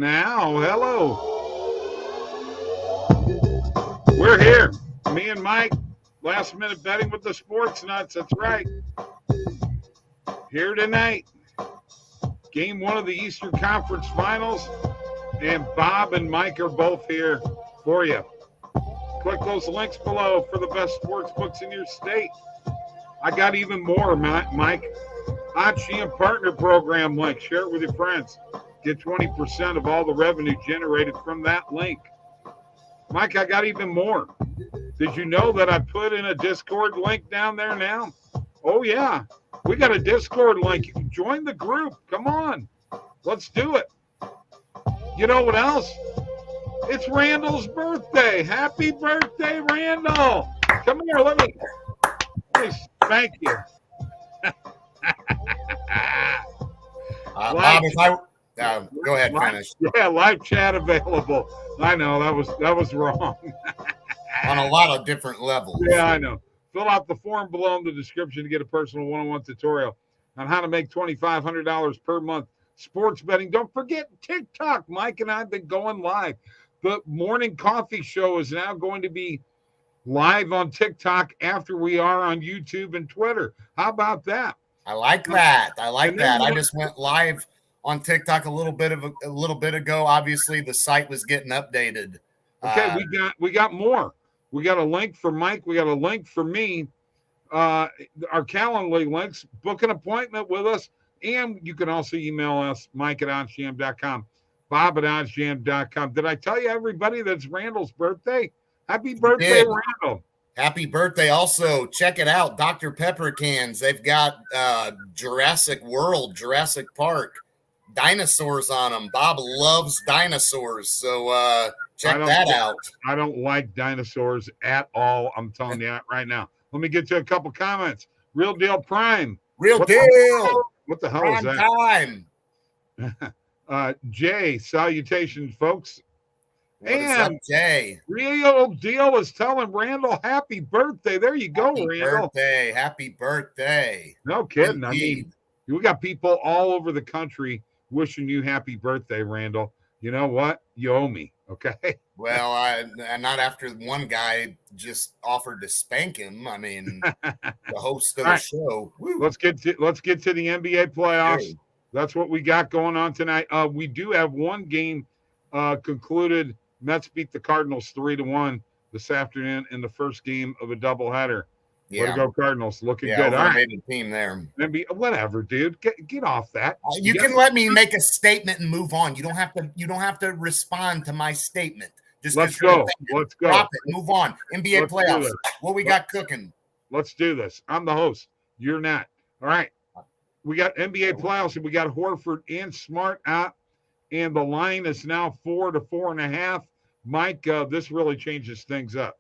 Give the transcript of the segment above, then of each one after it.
Now, hello. We're here. Me and Mike, last minute betting with the Sports Nuts. That's right. Here tonight. Game 1 of the Eastern Conference Finals. And Bob and Mike are both here for you. Click those links below for the best sports books in your state. I got even more, Mike. OddsJam Partner Program link. Share it with your friends. Get 20% of all the revenue generated from that link. Mike, I got even more. Did you know that I put in a Discord link down there now? Oh, yeah. We got a Discord link. You can join the group. Come on. Let's do it. You know what else? It's Randall's birthday. Happy birthday, Randall. Come here. Let me spank you. Bob, if I go ahead, finish. Yeah, live chat available. I know that was wrong. On a lot of different levels. Yeah, I know. Fill out the form below in the description to get a personal one-on-one tutorial on how to make $2,500 per month sports betting. Don't forget TikTok. Mike and I have been going live. The morning coffee show is now going to be live on TikTok after we are on YouTube and Twitter. How about that? I like that. I just went live on TikTok a little bit ago. Obviously, the site was getting updated. Okay, we got more. We got a link for Mike. We got a link for me. Our Calendly links. Book an appointment with us. And you can also email us, mike@oddsjam.com, bob@oddsjam.com. Did I tell you, everybody, that's Randall's birthday? Happy birthday, Randall. Happy birthday. Also, check it out. Dr. Pepper cans. They've got Jurassic World, Jurassic Park, dinosaurs on them. Bob loves dinosaurs. So check that out. I don't like dinosaurs at all. I'm telling you that right now. Let me get to a couple comments. Real Deal Prime. What the hell Prime is that? Time. Jay, salutations, folks. Up, Jay? Real Deal is telling Randall happy birthday. There you go, Randall. Happy birthday. No kidding. Indeed. I mean, we got people all over the country wishing you happy birthday, Randall. You know what? You owe me, okay? Well, I not after one guy just offered to spank him. I mean, the host of the show. Woo. Let's get to the NBA playoffs. Hey. That's what we got going on tonight. We do have one game concluded. Mets beat the Cardinals 3-1 this afternoon in the first game of a doubleheader. Yeah. Way to go, Cardinals! Looking good. All right, team there. Whatever, dude. Get off that. You can let me make a statement and move on. You don't have to respond to my statement. Just let's go. Drop it. Move on. NBA playoffs. What we got cooking? Let's do this. I'm the host. You're not. All right. We got NBA playoffs, and we got Horford and Smart out, and the line is now 4 to 4.5. Mike, this really changes things up.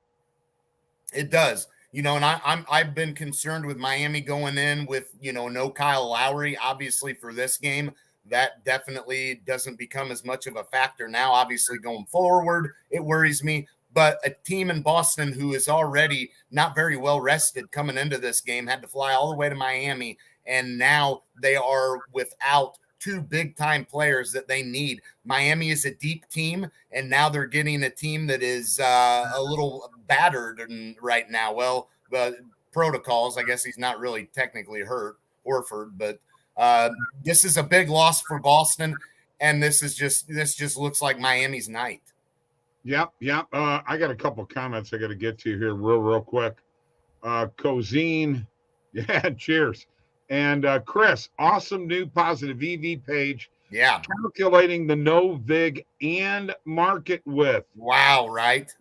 It does. And I've been concerned with Miami going in with, no Kyle Lowry, obviously, for this game. That definitely doesn't become as much of a factor now. Obviously, going forward, it worries me. But a team in Boston who is already not very well rested coming into this game had to fly all the way to Miami, and now they are without two big-time players that they need. Miami is a deep team, and now they're getting a team that is a little battered right now. Well, the protocols, I guess he's not really technically hurt, Horford, but this is a big loss for Boston, and this just looks like Miami's night. Yep. I got a couple comments I got to get to here real quick. Cozine, yeah, cheers. And Chris, awesome new positive EV page. Yeah. Calculating the no vig and market width. Wow, right?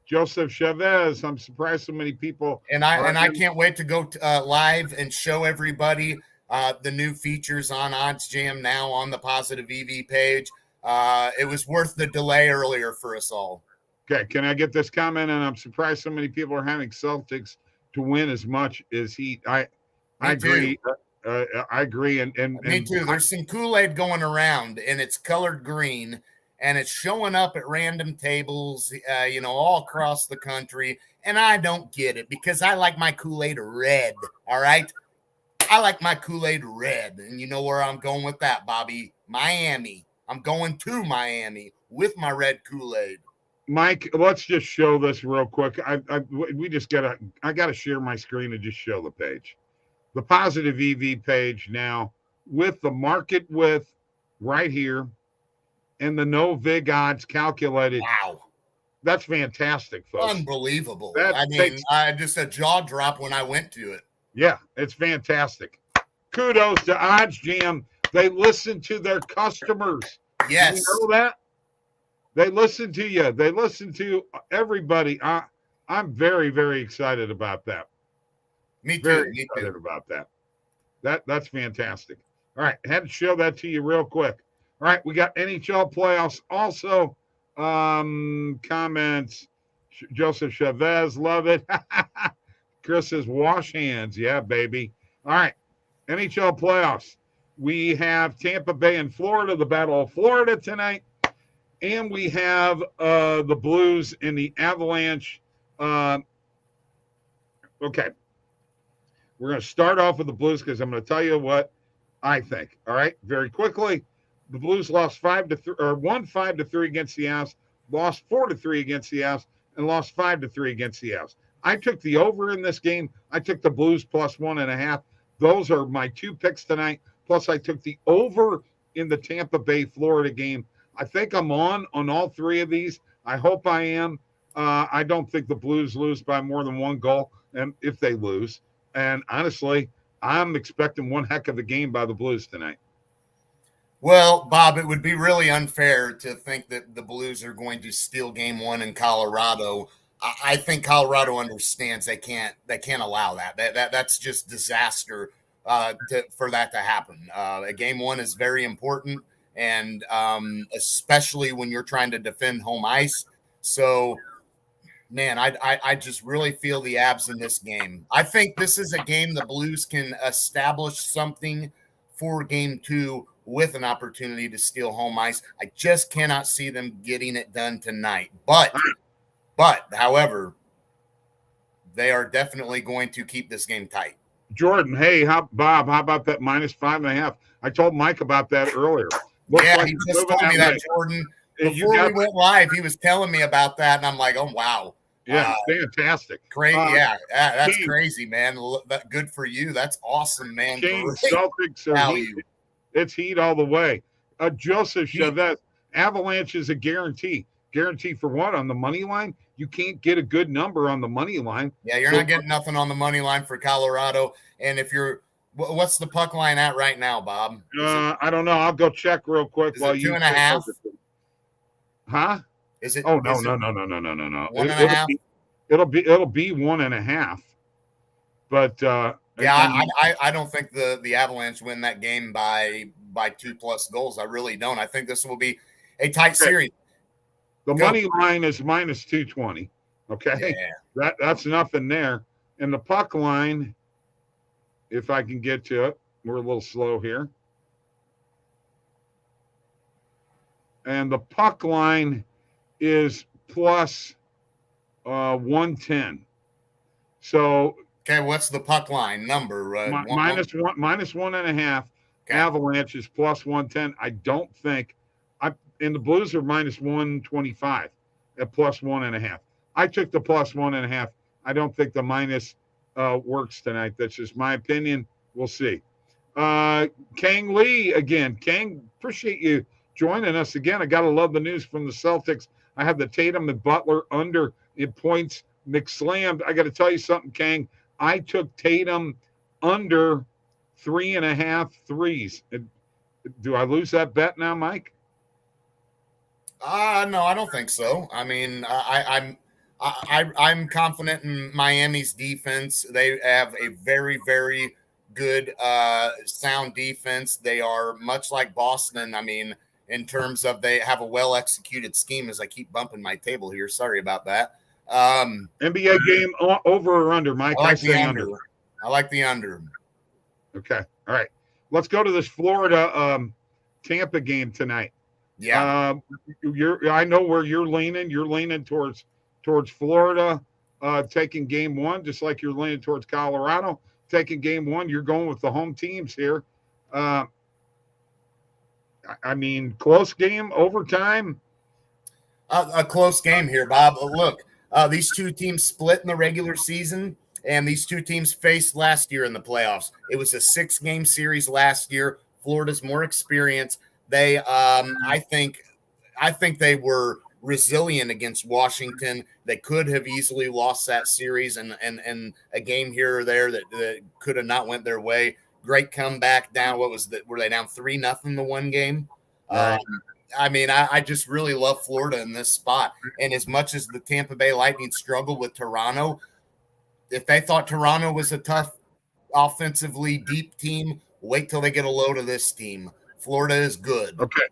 Joseph Chavez, I'm surprised so many people. And I can't wait to go live and show everybody the new features on OddsJam now on the positive EV page. It was worth the delay earlier for us all. Okay, can I get this comment? And I'm surprised so many people are having Celtics to win as much as Heat. I agree. I agree. And me too. There's some Kool-Aid going around, and it's colored green, and it's showing up at random tables, all across the country. And I don't get it because I like my Kool-Aid red. All right. I like my Kool-Aid red. And you know where I'm going with that, Bobby? Miami. I'm going to Miami with my red Kool-Aid. Mike, let's just show this real quick. I gotta share my screen and just show the page. The positive EV page now with the market width right here and the no vig odds calculated. Wow. That's fantastic, folks. Unbelievable. That I mean, I just a jaw drop when I went to it. Yeah, it's fantastic. Kudos to OddsJam. They listen to their customers. Yes. You know that? They listen to you. They listen to everybody. I'm very, very excited about that. Me too. Very excited about that. That's fantastic. All right, had to show that to you real quick. All right, we got NHL playoffs. Also, comments. Joseph Chavez, love it. Chris says, wash hands. Yeah, baby. All right, NHL playoffs. We have Tampa Bay and Florida, the Battle of Florida tonight. And we have the Blues and the Avalanche. Okay. We're going to start off with the Blues because I'm going to tell you what I think. All right. Very quickly. The Blues lost 5-3 or won 5-3 against the Avs, lost 4-3 against the Avs, and lost 5-3 against the Avs. I took the over in this game. I took the Blues plus 1.5. Those are my two picks tonight. Plus, I took the over in the Tampa Bay, Florida game. I think I'm on all three of these. I hope I am. I don't think the Blues lose by more than one goal, and if they lose. And honestly, I'm expecting one heck of a game by the Blues tonight. Well, Bob, it would be really unfair to think that the Blues are going to steal game one in Colorado. I think Colorado understands they can't allow that. That's just disaster for that to happen. Game one is very important. And especially when you're trying to defend home ice. So, man, I just really feel the Avs in this game. I think this is a game the Blues can establish something for game two with an opportunity to steal home ice. I just cannot see them getting it done tonight. But, however, they are definitely going to keep this game tight. Jordan, hey, Bob, how about that minus 5.5? I told Mike about that earlier. Yeah, he just told me that, Jordan. Before we went live, he was telling me about that, and I'm like, oh, wow. Yeah, fantastic. Crazy. That's crazy, man. Good for you. That's awesome, man. Celtics are heat. It's heat all the way. Joseph Chavez, Avalanche is a guarantee. Guarantee for what? On the money line? You can't get a good number on the money line. Yeah, you're not getting nothing on the money line for Colorado. And if you're what's the puck line at right now, Bob? I don't know. I'll go check real quick. Is it 2.5? Huh? Is it? Oh no. 1.5. It'll be 1.5. But I don't think the Avalanche win that game by 2+ goals. I really don't. I think this will be a tight series. The money line is minus 220. Okay, yeah. That's nothing there. And the puck line, if I can get to it, we're a little slow here. And the puck line is plus 110. So okay, what's the puck line number? Minus 1.5. Okay. Avalanche is plus 110. I don't think and the Blues are minus 125 at plus 1.5. I took the plus 1.5. I don't think the minus works tonight. That's just my opinion. We'll see. Kang Lee again. Kang, appreciate you joining us again. I got to love the news from the Celtics. I have the Tatum and Butler under in points. McSlammed. I got to tell you something, Kang. I took Tatum under 3.5 threes. Do I lose that bet now, Mike? No, I don't think so. I mean, I'm confident in Miami's defense. They have a very, very good, sound defense. They are much like Boston. I mean, in terms of they have a well-executed scheme. As I keep bumping my table here, sorry about that. NBA game over or under, Mike? I like the under. I like the under. Okay, all right. Let's go to this Florida Tampa game tonight. Yeah, I know where you're leaning. You're leaning towards Florida, taking game one, just like you're leaning towards Colorado, taking game one. You're going with the home teams here. I I mean, close game, overtime. A close game here, Bob. Look, these two teams split in the regular season, and these two teams faced last year in the playoffs. It was a 6-game series last year. Florida's more experienced. They, I think they were resilient against Washington. They could have easily lost that series, and a game here or there that could have not went their way. Great comeback down. What was that? Were they down 3-0 the one game? Right. I mean, I just really love Florida in this spot. And as much as the Tampa Bay Lightning struggled with Toronto, if they thought Toronto was a tough, offensively deep team, wait till they get a load of this team. Florida is good. Okay.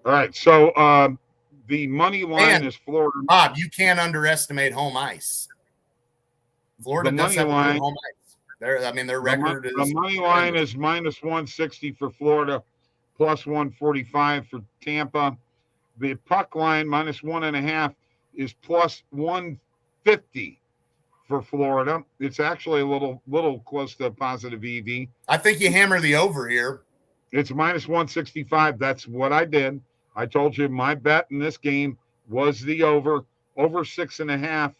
All right. So the money line is Florida. Bob, you can't underestimate home ice. Florida does have good home ice. Their record is. The money line is minus 160 for Florida, plus 145 for Tampa. The puck line minus 1.5 is plus 150 for Florida. It's actually a little close to a positive EV. I think you hammer the over here. It's minus 165. That's what I did. I told you my bet in this game was the over 6.5.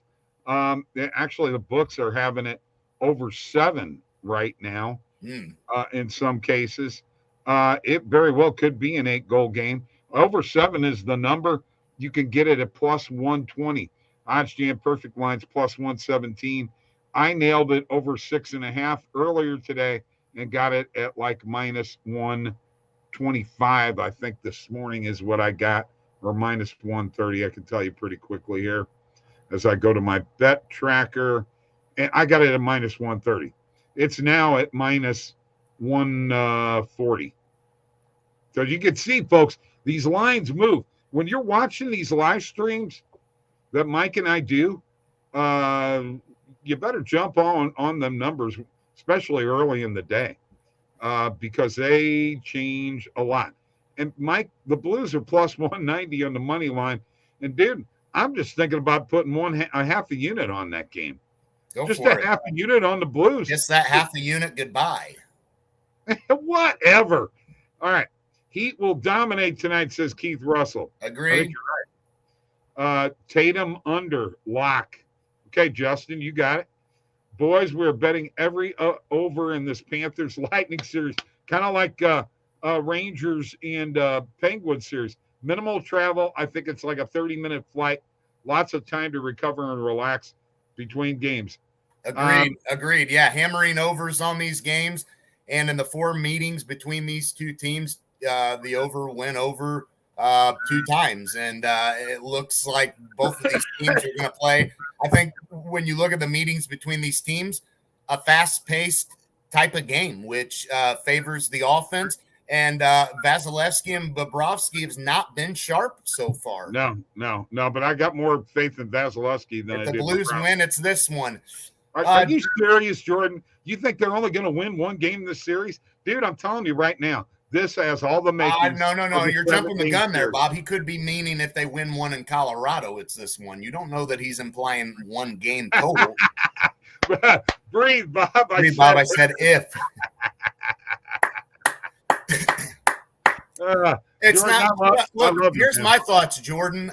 Actually, the books are having it over 7 right now. In some cases. It very well could be an 8-goal game. Over 7 is the number. You can get it at plus 120. OddsJam perfect lines plus 117. I nailed it over 6.5 earlier today and got it at like minus 125. I think this morning is what I got, or minus 130. I can tell you pretty quickly here as I go to my bet tracker, and I got it at minus 130. It's now at minus 140. So you can see, folks, these lines move. When you're watching these live streams that Mike and I do, you better jump on them numbers, especially early in the day, because they change a lot. And Mike, the Blues are plus 190 on the money line. And dude, I'm just thinking about putting a half a unit on that game. Just a half a unit on the Blues. Just that half a unit. Goodbye. Whatever. All right. Heat will dominate tonight, says Keith Russell. Agreed. I think you're right. Tatum under lock. Okay, Justin, you got it. Boys, we're betting every over in this Panthers Lightning series, kind of like Rangers and Penguins series. Minimal travel. I think it's like a 30-minute flight. Lots of time to recover and relax between games. Agreed. Yeah, hammering overs on these games. And in the 4 meetings between these two teams, the over went over 2 times. And it looks like both of these teams are going to play. I think when you look at the meetings between these teams, a fast-paced type of game, which favors the offense. And Vasilevsky and Bobrovsky have not been sharp so far. No. But I got more faith in Vasilevsky than if I did. The Blues win, it's this one. Are you serious, Jordan? You think they're only going to win 1 game this series? Dude, I'm telling you right now, this has all the makings. No. You're jumping the gun there, Bob. He could be meaning if they win 1 in Colorado, it's this one. You don't know that he's implying 1 game total. Breathe, Bob. I said if. It's Jordan, not. Look, here's my thoughts, Jordan.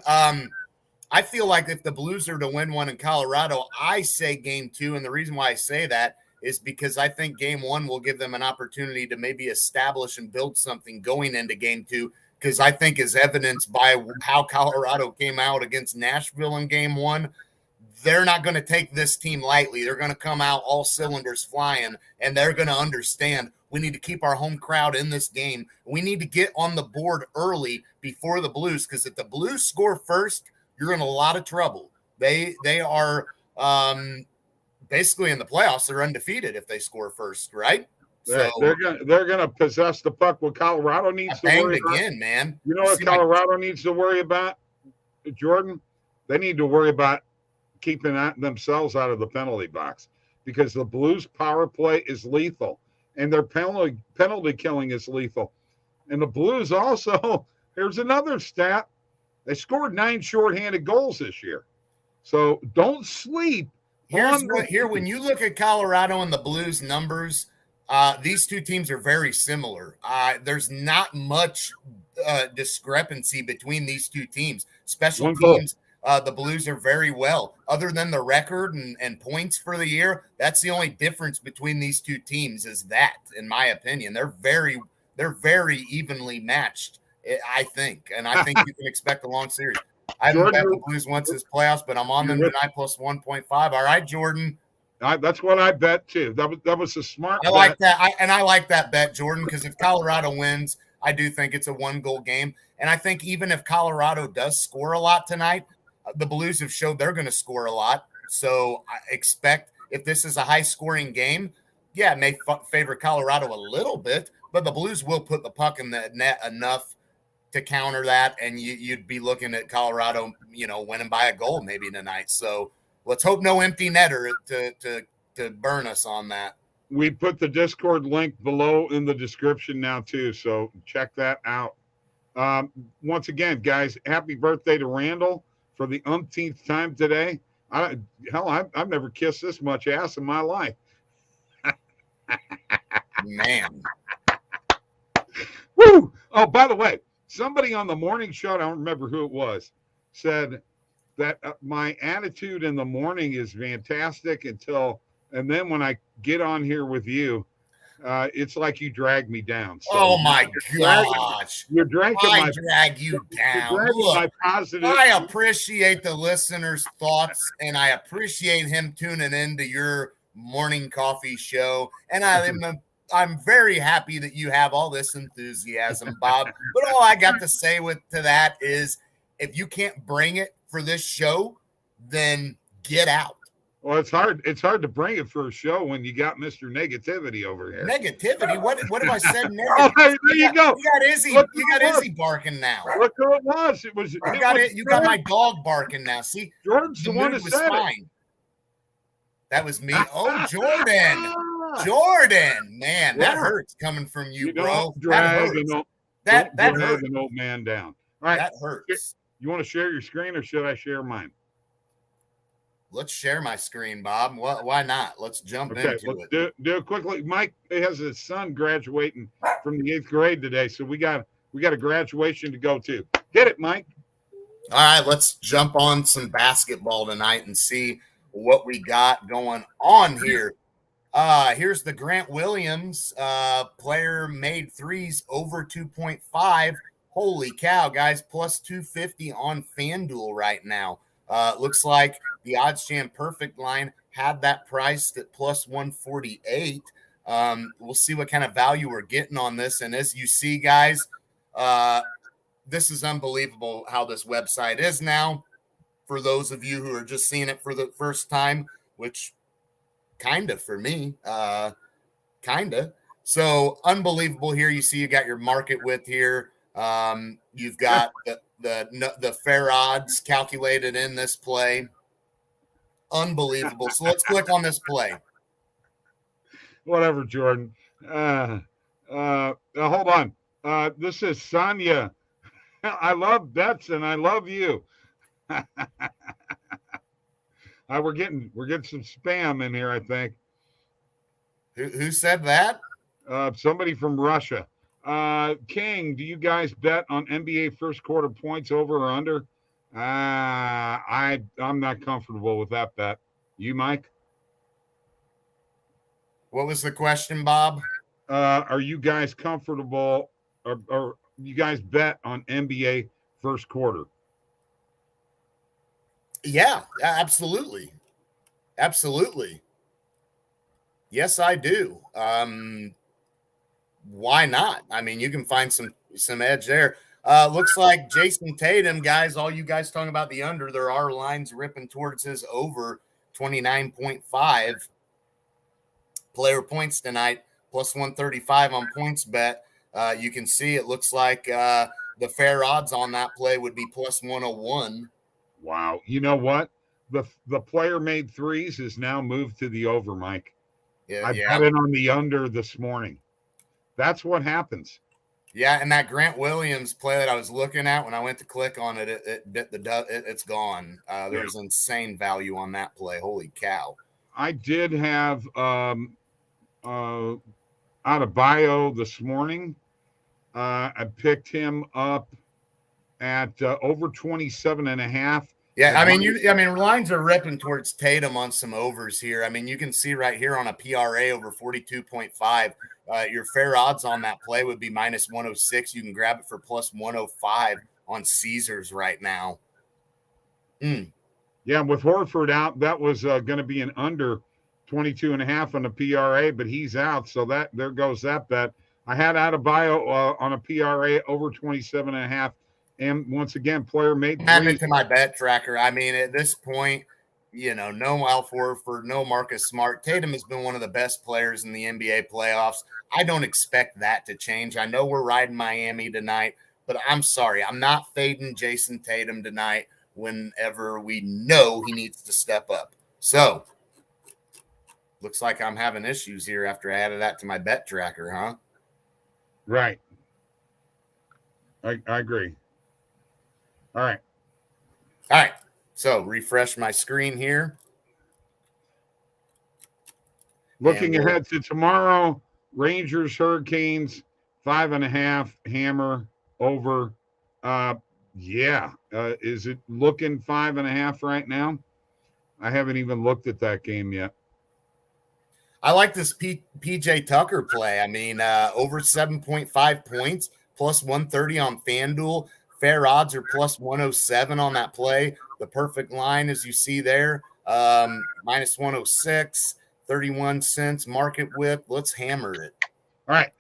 I feel like if the Blues are to win 1 in Colorado, I say game 2. And the reason why I say that is because I think game 1 will give them an opportunity to maybe establish and build something going into game 2. Because I think, as evidenced by how Colorado came out against Nashville in game 1, they're not going to take this team lightly. They're going to come out all cylinders flying, and they're going to understand we need to keep our home crowd in this game. We need to get on the board early before the Blues, because if the Blues score first, you're in a lot of trouble. They are basically in the playoffs. They're undefeated if they score first, right? So they're gonna possess the puck. What Colorado needs to worry about again, man. You know what Colorado needs to worry about, Jordan? They need to worry about keeping themselves out of the penalty box, because the Blues power play is lethal and their penalty killing is lethal. And the Blues also, here's another stat. They scored 9 shorthanded goals this year. So don't sleep. Here, when you look at Colorado and the Blues numbers, These two teams are very similar. There's not much discrepancy between these two teams. Special One goal. teams, the Blues are very well. Other than the record and points for the year, that's the only difference between these two teams is that, in my opinion. They're very evenly matched, I think. And I think you can expect a long series. I haven't bet the Blues once this playoffs, but I'm on them tonight plus 1.5. All right, Jordan. That's what I bet too. That was a smart bet. Like that. I like that bet, Jordan, because if Colorado wins, I do think it's a 1-goal game. And I think even if Colorado does score a lot tonight, the Blues have showed they're going to score a lot. So I expect if this is a high-scoring game, yeah, it may favor Colorado a little bit, but the Blues will put the puck in the net enough to counter that, and you'd be looking at Colorado, winning by a goal maybe tonight. So let's hope no empty netter to burn us on that. We put the Discord link below in the description now too, so check that out. Once again, guys, happy birthday to Randall for the umpteenth time today. I've never kissed this much ass in my life. Man. Woo! Oh, by the way, somebody on the morning show, I don't remember who it was, said that my attitude in the morning is fantastic and then when I get on here with you, it's like you drag me down. So oh my gosh. You're dragging I drag you down. Look, my positive. I appreciate the listener's thoughts, and I appreciate him tuning into your morning coffee show. And I'm very happy that you have all this enthusiasm, Bob. But all I got to say to that is if you can't bring it for this show, then get out. Well, it's hard to bring it for a show when you got Mr. Negativity over here. Negativity? What have I said? Oh, there you go. You got Izzy barking now. Look who it was. You got my dog barking now. See, Jordan's the one who said it. That was me. Oh, Jordan. Jordan, man, that hurts coming from you, bro. Drag that hurts an old man down. All right, that hurts. You want to share your screen or should I share mine? Let's share my screen, Bob. Why not? Let's jump into it. Do it quickly. Mike has his son graduating from the 8th grade today, so we got a graduation to go to. Get it, Mike. All right, let's jump on some basketball tonight and see what we got going on here. Here's the Grant Williams player made threes over 2.5. Holy cow, guys, plus 250 on FanDuel right now. Looks like the OddsJam perfect line had that priced at plus 148. We'll see what kind of value we're getting on this. And as you see, guys, this is unbelievable how this website is now. For those of you who are just seeing it for the first time, which kind of for me, kind of. So unbelievable here. You see you got your market width here. You've got the fair odds calculated in this play. Unbelievable. So let's click on this play. Whatever, Jordan. Hold on. This is Sonia. I love bets and I love you. We're getting some spam in here, I think. Who said that? Somebody from Russia. King, do you guys bet on NBA first quarter points over or under? I'm not comfortable with that bet. You, Mike? What was the question, Bob? Are you guys comfortable or you guys bet on NBA first quarter? Yeah, absolutely. Absolutely. Yes, I do. Why not? I mean, you can find some edge there. Looks like Jason Tatum, guys, all you guys talking about the under, there are lines ripping towards his over 29.5 player points tonight, plus 135 on points bet. You can see it looks like the fair odds on that play would be plus 101. Wow. You know what? The player made threes is now moved to the over, Mike. I bet it on the under this morning. That's what happens. Yeah, and that Grant Williams play that I was looking at when I went to click on it, it's gone. There's insane value on that play. Holy cow! I did have Adebayo this morning. I picked him up at over 27.5. Yeah, I mean, lines are ripping towards Tatum on some overs here. I mean, you can see right here on a PRA over 42.5. Your fair odds on that play would be minus 106. You can grab it for plus 105 on Caesars right now. Yeah, with Horford out, that was going to be an under 22.5 on the PRA, but he's out, so that there goes that bet. I had Adebayo on a PRA over 27.5. And once again, player made three. Add it to my bet tracker. I mean, at this point, no Al Horford, no Marcus Smart. Tatum has been one of the best players in the NBA playoffs. I don't expect that to change. I know we're riding Miami tonight, but I'm sorry. I'm not fading Jason Tatum tonight whenever we know he needs to step up. So, looks like I'm having issues here after I added that to my bet tracker, huh? Right. I agree. All right. So refresh my screen here. Looking ahead to tomorrow, Rangers, Hurricanes, 5.5, hammer over. Is it looking 5.5 right now? I haven't even looked at that game yet. I like this PJ Tucker play. I mean, over 7.5 points, plus 130 on FanDuel. Fair odds are plus 107 on that play. The perfect line, as you see there, minus 106, 31 cents market whip. Let's hammer it. All right.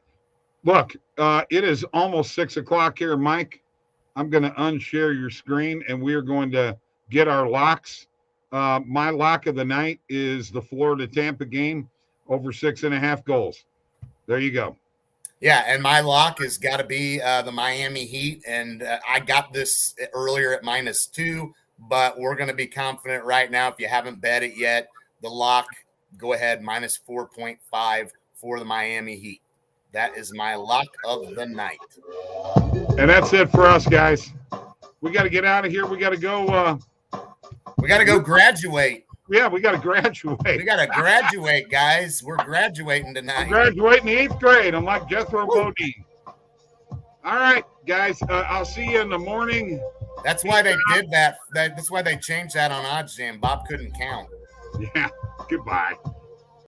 Look, it is almost 6 o'clock here, Mike. I'm going to unshare your screen, and we are going to get our locks. My lock of the night is the Florida-Tampa game, over 6.5 goals. There you go. Yeah, and my lock has got to be the Miami Heat, and I got this earlier at -2, but we're going to be confident right now. If you haven't bet it yet, the lock, go ahead, -4.5 for the Miami Heat. That is my lock of the night. And that's it for us, guys. We got to get out of here. We got to go. We got to go graduate. Yeah, we got to graduate. We got to graduate, guys. We're graduating tonight. We're graduating the 8th grade. I'm like Jethro Bodine. All right, guys. I'll see you in the morning. That's why they did that. That's why they changed that on OddsJam. Bob couldn't count. Yeah. Goodbye.